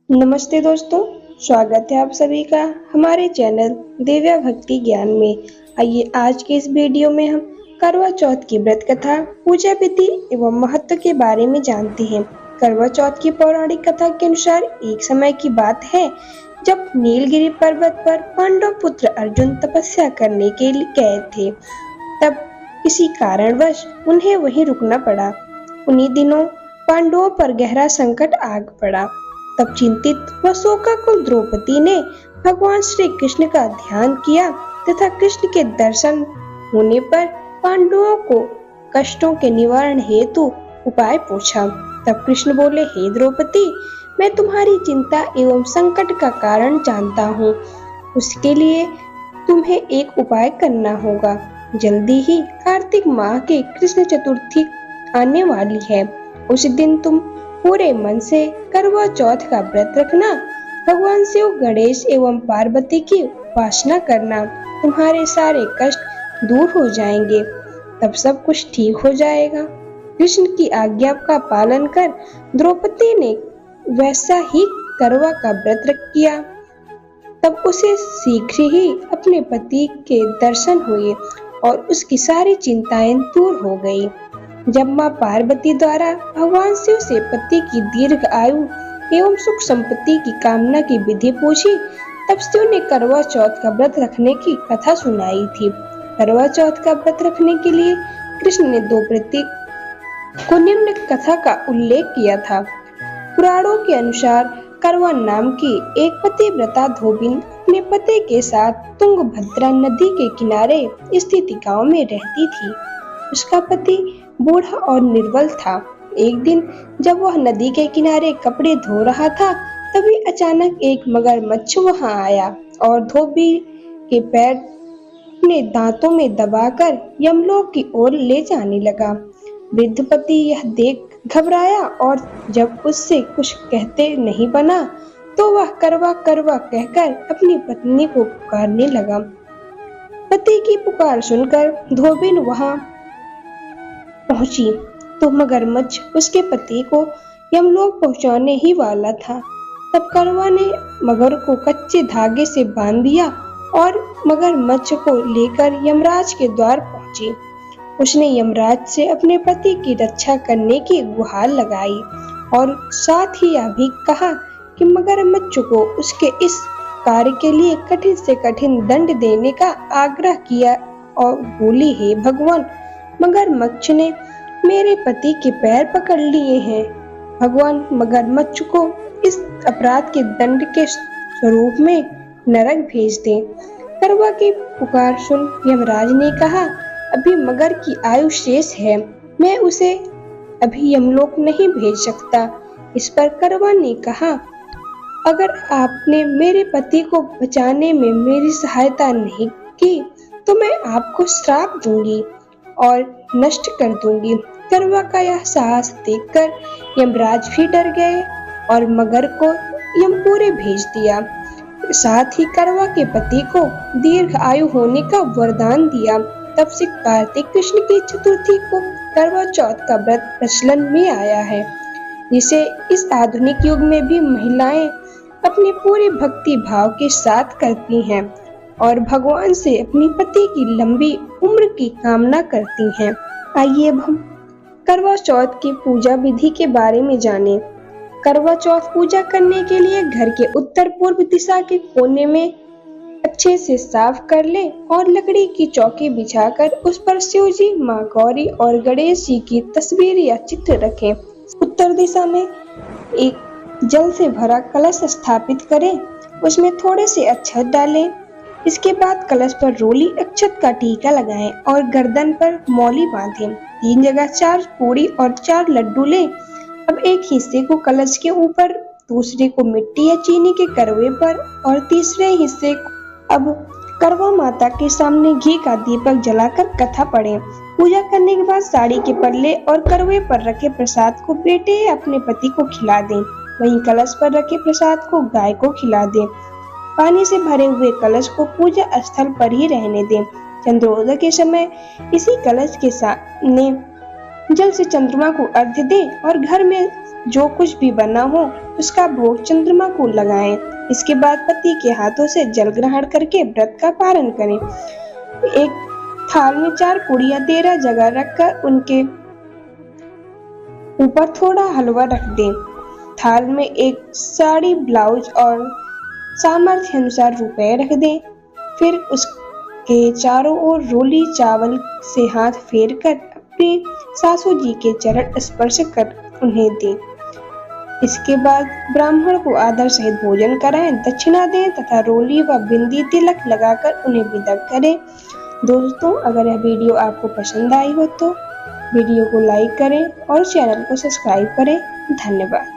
नमस्ते दोस्तों, स्वागत है आप सभी का हमारे चैनल दिव्या भक्ति ज्ञान में। आइए आज के इस वीडियो में हम करवा चौथ की व्रत कथा, पूजा विधि एवं महत्व के बारे में जानते हैं। करवा चौथ की पौराणिक कथा के अनुसार एक समय की बात है जब नीलगिरी पर्वत पर पांडव पुत्र अर्जुन तपस्या करने के लिए गए थे। तब किसी कारणवश उन्हें वहीं रुकना पड़ा। उन्हीं दिनों पांडवों पर गहरा संकट आ पड़ा। तब चिंतित व शोकाकुल द्रौपदी ने भगवान श्री कृष्ण का ध्यान किया तथा कृष्ण के दर्शन होने पर पांडवों को कष्टों के निवारण हेतु उपाय पूछा। तब कृष्ण बोले, हे द्रौपदी, मैं तुम्हारी चिंता एवं संकट का कारण जानता हूँ। उसके लिए तुम्हें एक उपाय करना होगा। जल्दी ही कार्तिक माह की कृष्ण चतुर्थी आने वाली है। उस दिन तुम पूरे मन से करवा चौथ का व्रत रखना। भगवान शिव, गणेश एवं पार्वती की उपासना करना। तुम्हारे सारे कष्ट दूर हो जाएंगे। तब सब कुछ ठीक हो जाएगा। कृष्ण की आज्ञा का पालन कर द्रौपदी ने वैसा ही करवा का व्रत किया। तब उसे शीघ्र ही अपने पति के दर्शन हुए और उसकी सारी चिंताएं दूर हो गई। जब मां पार्वती द्वारा भगवान शिव से पति की दीर्घ आयु एवं सुख संपत्ति की कामना की विधि पूछी, तब शिव ने करवा चौथ का व्रत रखने की कथा सुनाई थी। करवा चौथ का व्रत रखने के लिए कृष्ण ने दो प्रतीक को निम्न कथा का उल्लेख किया था। पुराणों के अनुसार करवा नाम की एक पतिव्रता धोबिन अपने पति के साथ तुंगभद्रा नदी के किनारे स्थित गांव में रहती थी। उसका पति बूढ़ा और निर्बल था। एक दिन जब वह नदी के किनारे कपड़े धो रहा था, तभी अचानक एक मगरमच्छ वहां आया और धोबी के पैर अपने दांतों में दबाकर यमलोक की ओर ले जाने लगा। वृद्ध पति यह देख घबराया और जब उससे कुछ कहते नहीं बना, तो वह करवा करवा कहकर अपनी पत्नी को पुकारने लगा। पति की पुकार सुनकर धोबिन वहां पहुंची तो मगरमच्छ उसके पति को यमलोक पहुंचाने ही वाला था। तब करवा ने मगर को कच्चे धागे से बांध दिया और मगरमच्छ को लेकर यमराज के द्वार पहुंची। उसने यमराज से अपने पति की रक्षा करने की गुहार लगाई और साथ ही यह भी कहा कि मगरमच्छ को उसके इस कार्य के लिए कठिन से कठिन दंड देने का आग्रह किया और बोली, हे भगवान, मगरमच्छ ने मेरे पति के पैर पकड़ लिए हैं। भगवान मगरमच्छ को इस अपराध के दंड के स्वरूप में नरक भेज दें। करवा की पुकार सुन यमराज ने कहा, अभी मगर की आयु शेष है, मैं उसे अभी यमलोक नहीं भेज सकता। इस पर करवा ने कहा, अगर आपने मेरे पति को बचाने में मेरी सहायता नहीं की तो मैं आपको श्राप दूंगी और नष्ट कर दूंगी। करवा का यह साहस देखकर यमराज भी डर गए और मगर को यमपुरी भेज दिया। साथ ही करवा के पति को दीर्घ आयु होने का वरदान दिया। तब से कार्तिक कृष्ण की चतुर्थी को करवा चौथ का व्रत प्रचलन में आया है, जिसे इस आधुनिक युग में भी महिलाएं अपने पूरे भक्ति भाव के साथ करती हैं और भगवान से अपनी पति की लंबी उम्र की कामना करती हैं। आइए अब हम करवा चौथ की पूजा विधि के बारे में जानें। करवा चौथ पूजा करने के लिए घर के उत्तर पूर्व दिशा के कोने में अच्छे से साफ कर लें और लकड़ी की चौकी बिछाकर उस पर शिव जी, माँ गौरी और गणेश जी की तस्वीर या चित्र रखें। उत्तर दिशा में एक जल से भरा कलश स्थापित करें, उसमें थोड़े से अक्षत डालें। इसके बाद कलश पर रोली अक्षत का टीका लगाएं और गर्दन पर मौली बांधें। 3 जगह 4 पूरी और 4 लड्डू लें। अब एक हिस्से को कलश के ऊपर, दूसरे को मिट्टी या चीनी के करवे पर और तीसरे हिस्से को अब करवा माता के सामने घी का दीपक जलाकर कथा पढ़ें। पूजा करने के बाद साड़ी के पल्ले और करवे पर रखे प्रसाद को बेटे या अपने पति को खिला दें। वहीं कलश पर रखे प्रसाद को गाय को खिला दें। पानी से भरे हुए कलश को पूजा स्थल पर ही रहने दें। चंद्रोदय के समय इसी कलश के सामने जल से चंद्रमा को अर्घ्य दें और घर में जो कुछ भी बना हो उसका भोग चंद्रमा को लगाएं। इसके बाद पति के हाथों से जल ग्रहण करके व्रत का पालन करें। एक थाल में 4 पूड़ियां 13 जगह रखकर उनके ऊपर थोड़ा हलवा रख दें। थाल में एक साड़ी, ब्लाउज और सामर्थ्य अनुसार रुपए रख दें। फिर उसके चारों ओर रोली चावल से हाथ फेर कर अपने सासू जी के चरण स्पर्श कर उन्हें दें। इसके बाद ब्राह्मण को आदर सहित भोजन कराएं, दक्षिणा दें तथा रोली व बिंदी तिलक लगाकर उन्हें विदा करें। दोस्तों, अगर यह वीडियो आपको पसंद आई हो तो वीडियो को लाइक करें और चैनल को सब्सक्राइब करें। धन्यवाद।